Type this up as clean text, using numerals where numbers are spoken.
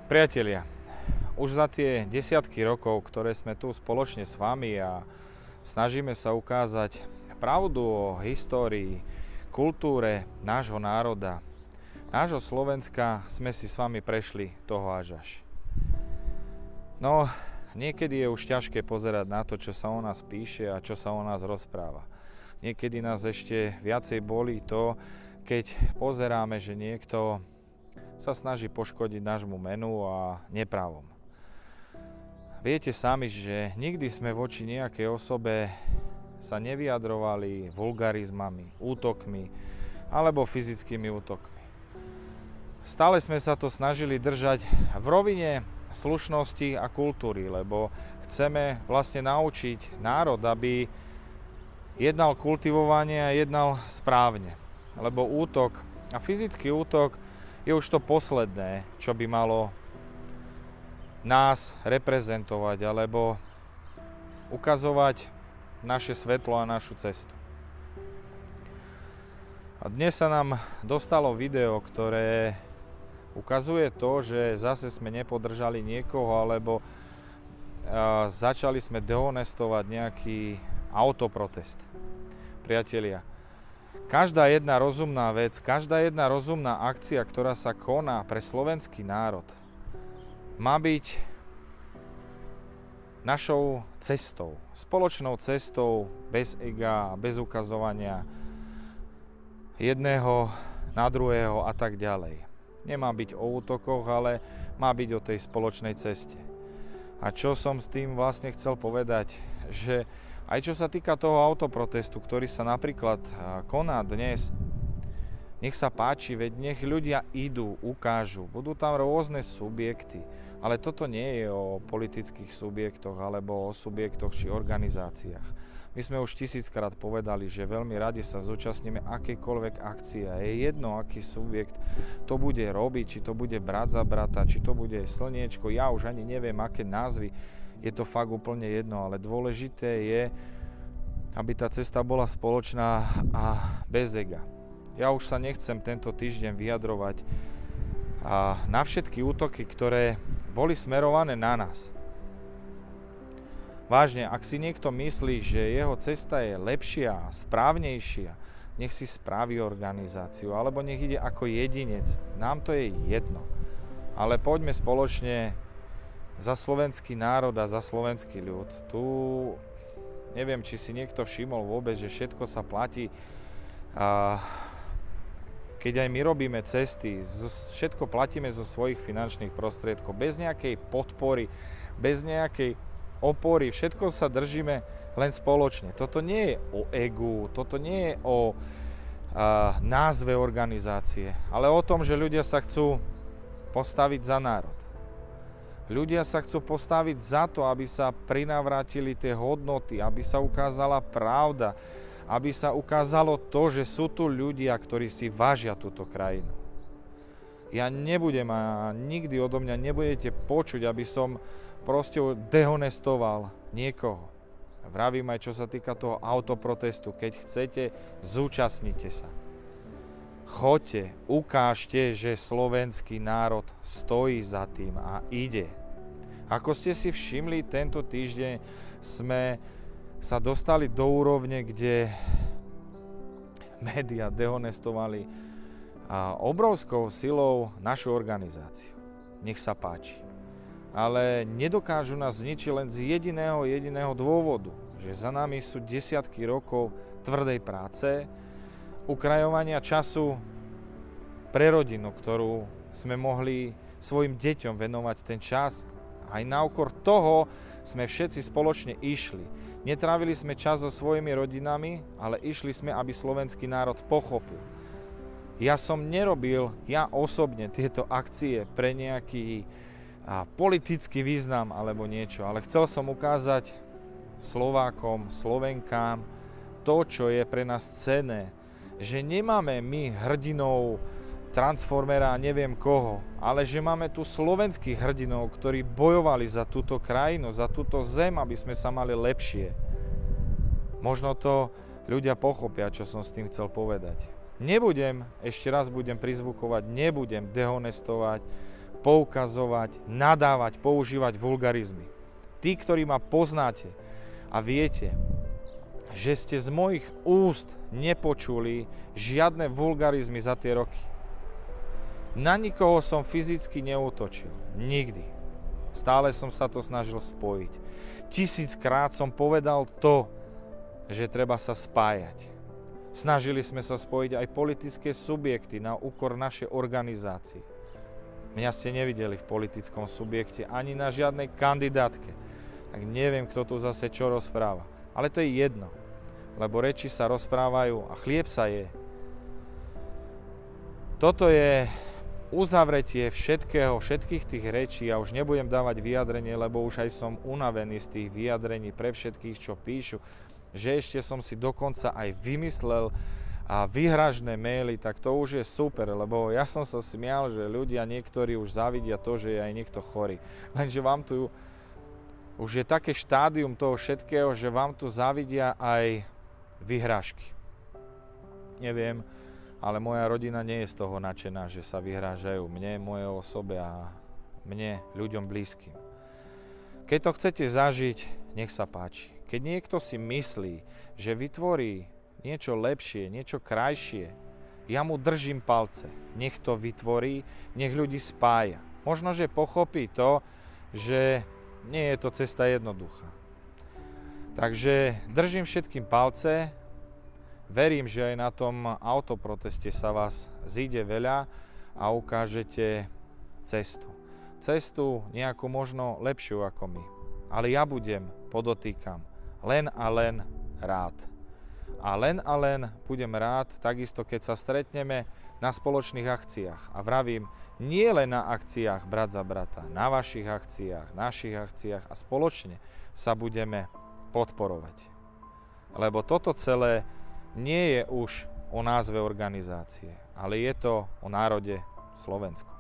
Priatelia, už za tie desiatky rokov, ktoré sme tu spoločne s vami a snažíme sa ukázať pravdu o histórii, kultúre nášho národa, nášho Slovenska, sme si s vami prešli toho až. No, niekedy je už ťažké pozerať na to, čo sa o nás píše a čo sa o nás rozpráva. Niekedy nás ešte viacej bolí to, keď pozeráme, že niekto sa snaží poškodiť nášmu menu a neprávom. Viete sami, že nikdy sme voči nejakej osobe sa nevyjadrovali vulgarizmami, útokmi alebo fyzickými útokmi. Stále sme sa to snažili držať v rovine slušnosti a kultúry, lebo chceme vlastne naučiť národ, aby jednal kultivovane a jednal správne. Lebo útok a fyzický útok je už to posledné, čo by malo nás reprezentovať alebo ukazovať naše svetlo a našu cestu. A dnes sa nám dostalo video, ktoré ukazuje to, že zase sme nepodržali niekoho alebo začali sme dehonestovať nejaký autoprotest. Priatelia, každá jedna rozumná vec, každá jedna rozumná akcia, ktorá sa koná pre slovenský národ, má byť našou cestou, spoločnou cestou, bez ega, bez ukazovania jedného na druhého a tak ďalej. Nemá byť o útokoch, ale má byť o tej spoločnej ceste. A čo som s tým vlastne chcel povedať, že aj čo sa týka toho autoprotestu, ktorý sa napríklad koná dnes, nech sa páči, veď nech ľudia idú, ukážu, budú tam rôzne subjekty, ale toto nie je o politických subjektoch alebo o subjektoch či organizáciách. My sme už 1000-krát povedali, že veľmi radi sa zúčastníme akejkoľvek akcie. Je jedno, aký subjekt to bude robiť, či to bude brat za brata, či to bude slniečko, ja už ani neviem, aké názvy. Je to fakt úplne jedno, ale dôležité je, aby tá cesta bola spoločná a bez ega. Ja už sa nechcem tento týždeň vyjadrovať na všetky útoky, ktoré boli smerované na nás. Vážne, ak si niekto myslí, že jeho cesta je lepšia a správnejšia, nech si spraví organizáciu, alebo nech ide ako jedinec. Nám to je jedno. Ale poďme spoločne za slovenský národ a za slovenský ľud. Tu neviem, či si niekto všimol vôbec, že všetko sa platí. Keď aj my robíme cesty, všetko platíme zo svojich finančných prostriedkov. Bez nejakej podpory, bez nejakej opory, všetko sa držíme len spoločne. Toto nie je o egu, toto nie je o názve organizácie, ale o tom, že ľudia sa chcú postaviť za národ. Ľudia sa chcú postaviť za to, aby sa prinavrátili tie hodnoty, aby sa ukázala pravda, aby sa ukázalo to, že sú tu ľudia, ktorí si vážia túto krajinu. Ja nebudem a nikdy odo mňa nebudete počuť, aby som proste dehonestoval niekoho. Vravím aj, čo sa týka toho autoprotestu. Keď chcete, zúčastnite sa. Choďte, ukážte, že slovenský národ stojí za tým a ide. Ako ste si všimli, tento týždeň sme sa dostali do úrovne, kde médiá dehonestovali obrovskou silou našu organizáciu. Nech sa páči. Ale nedokážu nás zničiť len z jediného dôvodu, že za nami sú desiatky rokov tvrdej práce, ukrajovania času pre rodinu, ktorú sme mohli svojim deťom venovať ten čas. Aj na úkor toho sme všetci spoločne išli. Netrávili sme čas so svojimi rodinami, ale išli sme, aby slovenský národ pochopil. Ja som nerobil, ja osobne, tieto akcie pre nejaký politický význam alebo niečo, ale chcel som ukázať Slovákom, Slovenkám to, čo je pre nás cenné. Že nemáme my hrdinov, Transformera a neviem koho, ale že máme tu slovenských hrdinov, ktorí bojovali za túto krajinu, za túto zem, aby sme sa mali lepšie. Možno to ľudia pochopia, čo som s tým chcel povedať. Nebudem, ešte raz budem prizvukovať, nebudem dehonestovať poukazovať, nadávať, používať vulgarizmy. Tí, ktorí ma poznáte a viete, že ste z mojich úst nepočuli žiadne vulgarizmy za tie roky. Na nikoho som fyzicky neútočil. Nikdy. Stále som sa to snažil spojiť. 1000-krát som povedal to, že treba sa spájať. Snažili sme sa spojiť aj politické subjekty na úkor našej organizácie. Mňa ste nevideli v politickom subjekte ani na žiadnej kandidátke. Tak neviem, kto tu zase čo rozpráva. Ale to je jedno, lebo reči sa rozprávajú a chlieb sa je. Toto je uzavretie všetkých tých rečí. Ja už nebudem dávať vyjadrenie, lebo už aj som unavený z tých vyjadrení pre všetkých, čo píšu, že ešte som si dokonca aj vymyslel a vyhražné maily, tak to už je super, lebo ja som sa smial, že ľudia niektorí už závidia to, že je aj niekto chorý. Lenže vám tu už je také štádium toho všetkého, že vám tu závidia aj vyhrážky. Neviem, ale moja rodina nie je z toho nadšená, že sa vyhrážajú mne, mojej osobe a mne, ľuďom blízkym. Keď to chcete zažiť, nech sa páči. Keď niekto si myslí, že vytvorí niečo lepšie, niečo krajšie, ja mu držím palce. Nech to vytvorí, nech ľudí spája. Možno, že pochopí to, že nie je to cesta jednoduchá. Takže držím všetkým palce. Verím, že aj na tom autoproteste sa vás zíde veľa a ukážete cestu. Cestu nejakú možno lepšiu ako my. Ale ja budem, podotýkam, len a len rád. A len budem rád, takisto keď sa stretneme na spoločných akciách. A vravím, nie len na akciách brat za brata, na vašich akciách, našich akciách a spoločne sa budeme podporovať. Lebo toto celé nie je už o názve organizácie, ale je to o národe Slovensku.